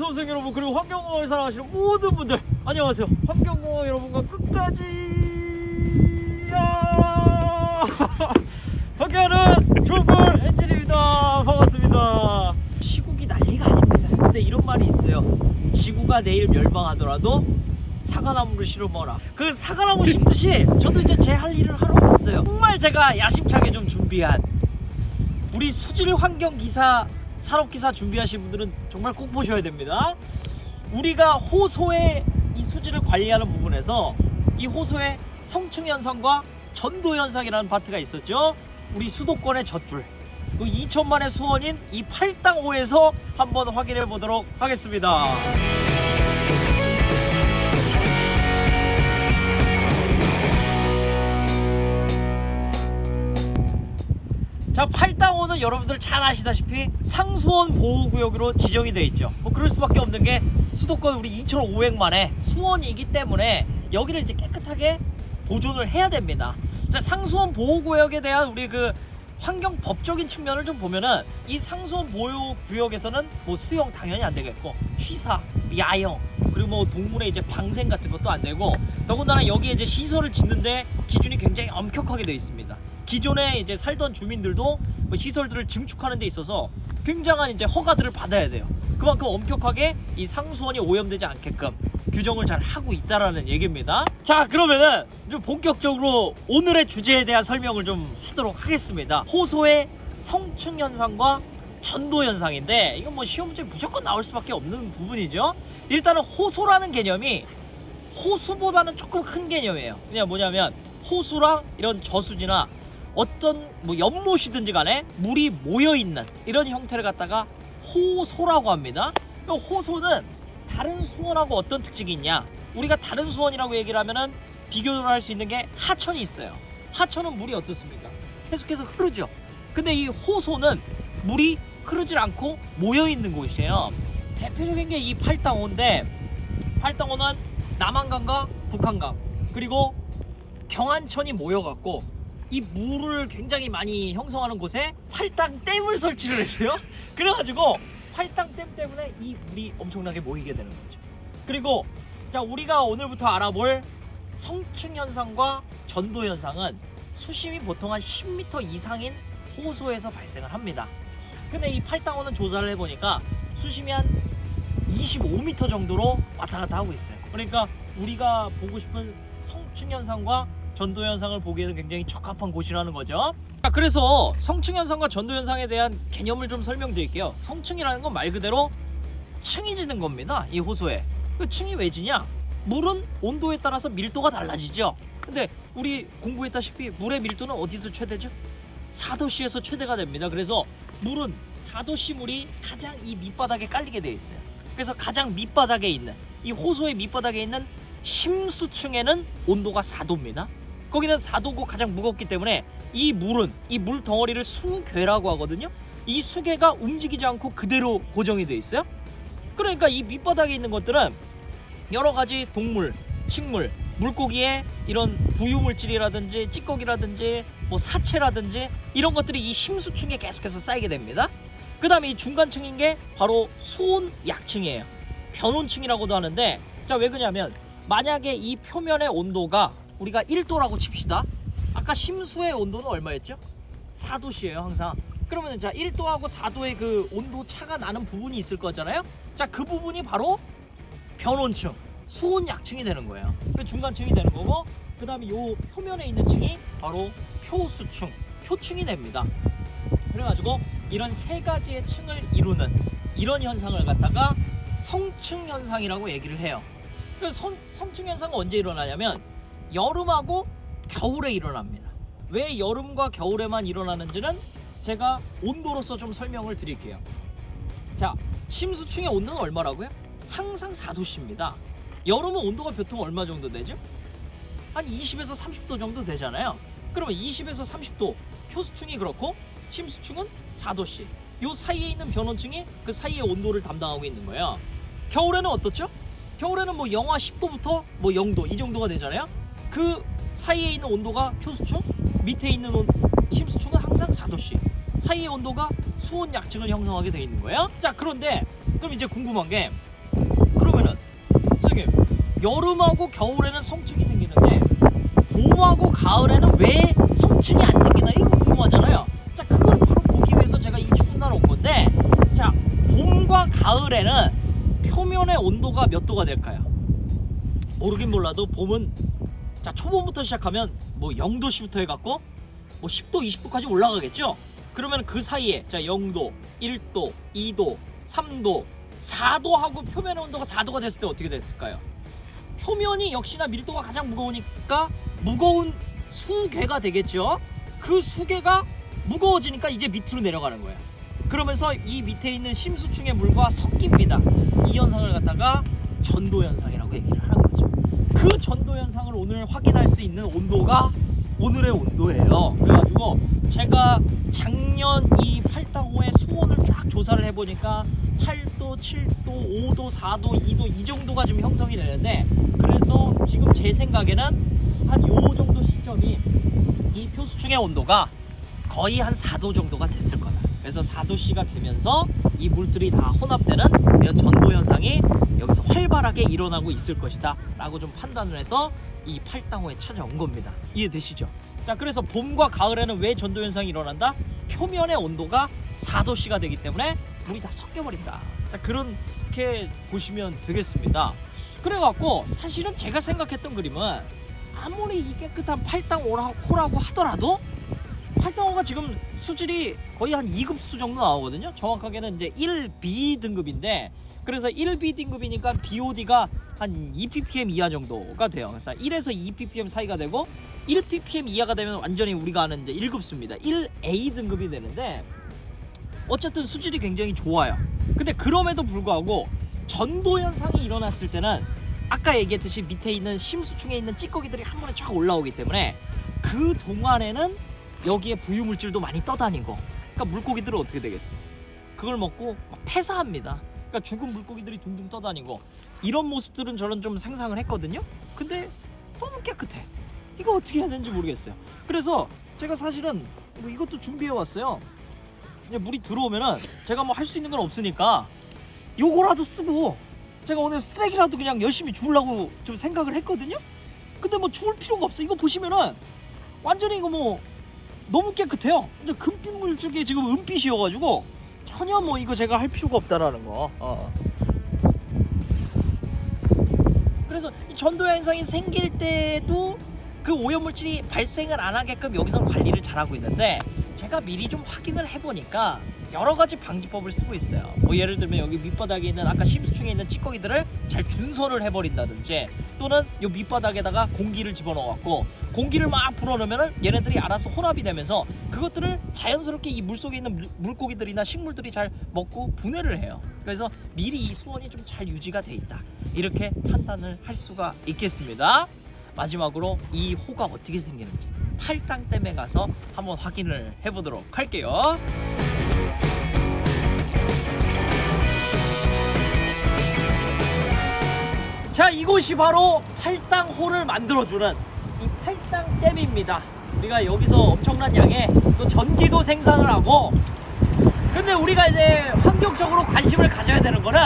수험생 여러분, 그리고 환경공학을 사랑하시는 모든 분들 안녕하세요. 환경공학 여러분과 끝까지 함께하는 졸벌 엔진입니다. 반갑습니다. 시국이 난리가 아닙니다. 근데 이런 말이 있어요. 지구가 내일 멸망하더라도 사과나무를 심어라. 그 사과나무 심듯이 저도 이제 제 할 일을 하러 왔어요. 정말 제가 야심차게 좀 준비한, 우리 수질 환경기사, 산업기사 준비하신 분들은 정말 꼭 보셔야 됩니다. 우리가 호소의 이 수질을 관리하는 부분에서 이 호소의 성층현상과 전도현상이라는 파트가 있었죠. 우리 수도권의 젖줄, 그 2천만의 수원인 이 팔당호에서 한번 확인해 보도록 하겠습니다. 자, 팔당호는 여러분들 잘 아시다시피 상수원 보호구역으로 지정이 되어 있죠. 뭐 그럴 수밖에 없는 게 수도권 우리 2,500만의 수원이기 때문에 여기를 이제 깨끗하게 보존을 해야 됩니다. 자, 상수원 보호구역에 대한 우리 그 환경법적인 측면을 좀 보면은, 이 상수원 보호구역에서는 뭐 수영 당연히 안 되겠고, 취사, 야영, 그리고 뭐 동물의 이제 방생 같은 것도 안 되고, 더군다나 여기에 이제 시설을 짓는데 기준이 굉장히 엄격하게 되어 있습니다. 기존에 이제 살던 주민들도 뭐 시설들을 증축하는 데 있어서 굉장한 이제 허가들을 받아야 돼요. 그만큼 엄격하게 이 상수원이 오염되지 않게끔 규정을 잘 하고 있다라는 얘기입니다. 자, 그러면은 좀 본격적으로 오늘의 주제에 대한 설명을 좀 하도록 하겠습니다. 호소의 성층 현상과 전도 현상인데, 이건 뭐 시험 문제에 무조건 나올 수밖에 없는 부분이죠. 일단은 호소라는 개념이 호수보다는 조금 큰 개념이에요. 그냥 뭐냐면 호수랑 이런 저수지나 어떤 뭐 연못이든지 간에 물이 모여있는 이런 형태를 갖다가 호소라고 합니다. 호소는 다른 수원하고 어떤 특징이 있냐, 우리가 다른 수원이라고 얘기를 하면은 비교를 할 수 있는 게 하천이 있어요. 하천은 물이 어떻습니까? 계속해서 흐르죠. 근데 이 호소는 물이 흐르질 않고 모여있는 곳이에요. 대표적인 게 이 팔당호인데, 팔당호는 남한강과 북한강 그리고 경안천이 모여갖고 이 물을 굉장히 많이 형성하는 곳에 팔당댐을 설치를 했어요. 그래가지고 팔당댐 때문에 이 물이 엄청나게 모이게 되는 거죠. 그리고 자, 우리가 오늘부터 알아볼 성층현상과 전도현상은 수심이 보통 한 10m 이상인 호소에서 발생을 합니다. 근데 이 팔당호는 조사를 해보니까 수심이 한 25m 정도로 왔다 갔다 하고 있어요. 그러니까 우리가 보고 싶은 성층현상과 전도현상을 보기에는 굉장히 적합한 곳이라는 거죠. 자, 그래서 성층현상과 전도현상에 대한 개념을 좀 설명드릴게요. 성층이라는 건 말 그대로 층이 지는 겁니다. 이 호소에. 그 층이 왜 지냐? 물은 온도에 따라서 밀도가 달라지죠. 근데 우리 공부했다시피 물의 밀도는 어디서 최대죠? 4도씨에서 최대가 됩니다. 그래서 물은 4도씨 물이 가장 이 밑바닥에 깔리게 되어 있어요. 그래서 가장 밑바닥에 있는, 이 호소의 밑바닥에 있는 심수층에는 온도가 4도입니다. 거기는 4도고 가장 무겁기 때문에 이 물은, 이 물 덩어리를 수괴라고 하거든요. 이 수괴가 움직이지 않고 그대로 고정이 되어 있어요. 그러니까 이 밑바닥에 있는 것들은 여러 가지 동물, 식물, 물고기의 이런 부유물질이라든지 찌꺼기라든지 뭐 사체라든지 이런 것들이 이 심수층에 계속해서 쌓이게 됩니다. 그 다음에 이 중간층인 게 바로 수온 약층이에요. 변온층이라고도 하는데, 자, 왜 그러냐면 만약에 이 표면의 온도가 우리가 1도라고 칩시다. 아까 심수의 온도는 얼마였죠? 4도씨예요 항상. 그러면 자, 1도하고 4도의 그 온도 차가 나는 부분이 있을 거잖아요. 자, 그 부분이 바로 변온층, 수온 약층이 되는 거예요. 그 중간층이 되는 거고, 그 다음에 요 표면에 있는 층이 바로 표수층, 표층이 됩니다. 그래가지고 이런 세 가지의 층을 이루는 이런 현상을 갖다가 성층 현상이라고 얘기를 해요. 그래서 성층 현상은 언제 일어나냐면 여름하고 겨울에 일어납니다. 왜 여름과 겨울에만 일어나는지는 제가 온도로서 좀 설명을 드릴게요. 자, 심수층의 온도는 얼마라고요? 항상 4도씨입니다. 여름은 온도가 보통 얼마 정도 되죠? 한 20에서 30도 정도 되잖아요. 그러면 20에서 30도 표수층이 그렇고 심수층은 4도씨. 요 사이에 있는 변온층이 그 사이의 온도를 담당하고 있는 거예요. 겨울에는 어떻죠? 겨울에는 뭐 영하 10도부터 뭐 0도 이 정도가 되잖아요. 그 사이에 있는 온도가 표수층, 밑에 있는 심수층은 항상 4도씨. 사이의 온도가 수온 약층을 형성하게 되어 있는 거예요. 자, 그런데 그럼 이제 궁금한 게 여름하고 겨울에는 성층이 생기는데 봄하고 가을에는 왜 성층이 안 생기나, 이거 궁금하잖아요. 자, 그걸 바로 보기 위해서 제가 이 추운 날 온 건데, 자, 봄과 가을에는 표면의 온도가 몇 도가 될까요? 모르긴 몰라도 봄은, 자, 초봄부터 시작하면 뭐 0도씨부터 해갖고 뭐 10도 20도까지 올라가겠죠. 그러면 그 사이에, 자, 0도 1도 2도 3도 4도 하고 표면의 온도가 4도가 됐을 때 어떻게 됐을까요? 표면이 역시나 밀도가 가장 무거우니까 무거운 수괴가 되겠죠. 그 수괴가 무거워지니까 이제 밑으로 내려가는 거예요. 그러면서 이 밑에 있는 심수층의 물과 섞입니다. 이 현상을 갖다가 전도 현상이라고 얘기를 하는 거죠. 그 전도 현상을 오늘 확인할 수 있는 온도가 오늘의 온도예요. 그래가지고 제가 작년 이 팔당호의 수온을 쫙 조사를 해보니까 8도, 7도, 5도, 4도, 2도 이 정도가 지금 형성이 되는데, 그래서 지금 제 생각에는 한 요 정도 시점이 이 표수층의 온도가 거의 한 4도 정도가 됐을 거다. 그래서 4도씨가 되면서 이 물들이 다 혼합되는 이런 전도 현상이 여기서 활발하게 일어나고 있을 것이다 라고 좀 판단을 해서 이 팔당호에 찾아온 겁니다. 이해되시죠? 자, 그래서 봄과 가을에는 왜 전도 현상이 일어난다? 표면의 온도가 4도씨가 되기 때문에 물이 다 섞여버린다. 자, 그렇게 보시면 되겠습니다. 그래갖고 사실은 제가 생각했던 그림은 아무리 이 깨끗한 팔당호라고 하더라도 팔당호가 지금 수질이 거의 한 2급수 정도 나오거든요. 정확하게는 이제 1B 등급인데, 그래서 1B 등급이니까 BOD가 한 2ppm 이하 정도가 돼요. 그래서 1에서 2ppm 사이가 되고 1ppm 이하가 되면 완전히 우리가 아는 이제 1급수입니다. 1A 등급이 되는데 어쨌든 수질이 굉장히 좋아요. 근데 그럼에도 불구하고 전도 현상이 일어났을 때는 아까 얘기했듯이 밑에 있는 심수층에 있는 찌꺼기들이 한 번에 쫙 올라오기 때문에 그 동안에는 여기에 부유물질도 많이 떠다니고, 그러니까 물고기들은 어떻게 되겠어? 그걸 먹고 막 폐사합니다. 그러니까 죽은 물고기들이 둥둥 떠다니고, 이런 모습들은 저는 좀 상상을 했거든요. 근데 너무 깨끗해. 이거 어떻게 해야 되는지 모르겠어요. 그래서 제가 사실은 뭐 이것도 준비해 왔어요. 이제 물이 들어오면은 제가 뭐 할 수 있는 건 없으니까 요거라도 쓰고 제가 오늘 쓰레기라도 그냥 열심히 주우려고 좀 생각을 했거든요. 근데 뭐 주울 필요가 없어. 이거 보시면은 완전히 이거 뭐 너무 깨끗해요. 근데 금빛 물줄기에 지금 은빛이어가지고 전혀 뭐 이거 제가 할 필요가 없다라는 거. 그래서 이 전도 현상이 생길 때도 그 오염물질이 발생을 안 하게끔 여기서는 관리를 잘하고 있는데, 제가 미리 좀 확인을 해보니까 여러 가지 방지법을 쓰고 있어요. 뭐 예를 들면 여기 밑바닥에 있는 아까 심수층에 있는 찌꺼기들을 잘 준설을 해버린다든지, 또는 이 밑바닥에다가 공기를 집어넣어갖고 공기를 막 불어넣으면 얘네들이 알아서 혼합이 되면서 그것들을 자연스럽게 이 물속에 있는 물고기들이나 식물들이 잘 먹고 분해를 해요. 그래서 미리 이 수온이 좀 잘 유지가 돼 있다, 이렇게 판단을 할 수가 있겠습니다. 마지막으로 이 호가 어떻게 생기는지 팔당댐에 가서 한번 확인을 해보도록 할게요. 자, 이곳이 바로 팔당호를 만들어주는 이 팔당댐입니다. 우리가 여기서 엄청난 양의 또 전기도 생산을 하고, 근데 우리가 이제 환경적으로 관심을 가져야 되는 거는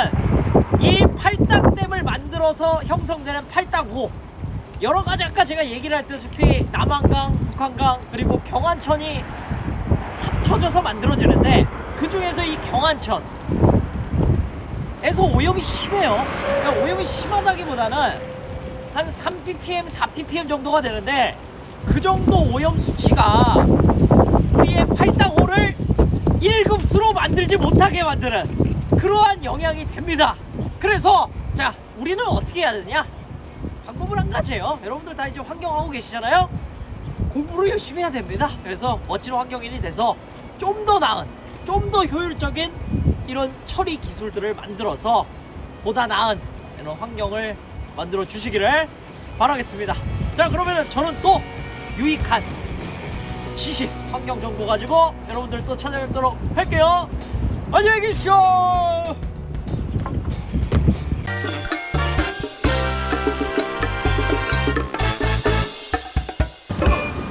이 팔당댐을 만들어서 형성되는 팔당호, 여러 가지 아까 제가 얘기를 했다시피 남한강, 북한강, 그리고 경안천이 합쳐져서 만들어지는데, 그 중에서 이 경안천에서 오염이 심해요. 그러니까 오염이 심하다기보다는 한 3ppm, 4ppm 정도가 되는데, 그 정도 오염 수치가 우리의 팔당호를 1급수로 만들지 못하게 만드는 그러한 영향이 됩니다. 그래서 자, 우리는 어떻게 해야 되냐? 방법을 한 가지예요. 여러분들 다 이제 환경하고 계시잖아요. 공부를 열심히 해야 됩니다. 그래서 멋진 환경인이 돼서 좀 더 나은, 좀 더 효율적인 이런 처리 기술들을 만들어서 보다 나은 이런 환경을 만들어 주시기를 바라겠습니다. 자, 그러면은 저는 또 유익한 지식, 환경 정보 가지고 여러분들 또 찾아뵙도록 할게요. 안녕히 계십시오.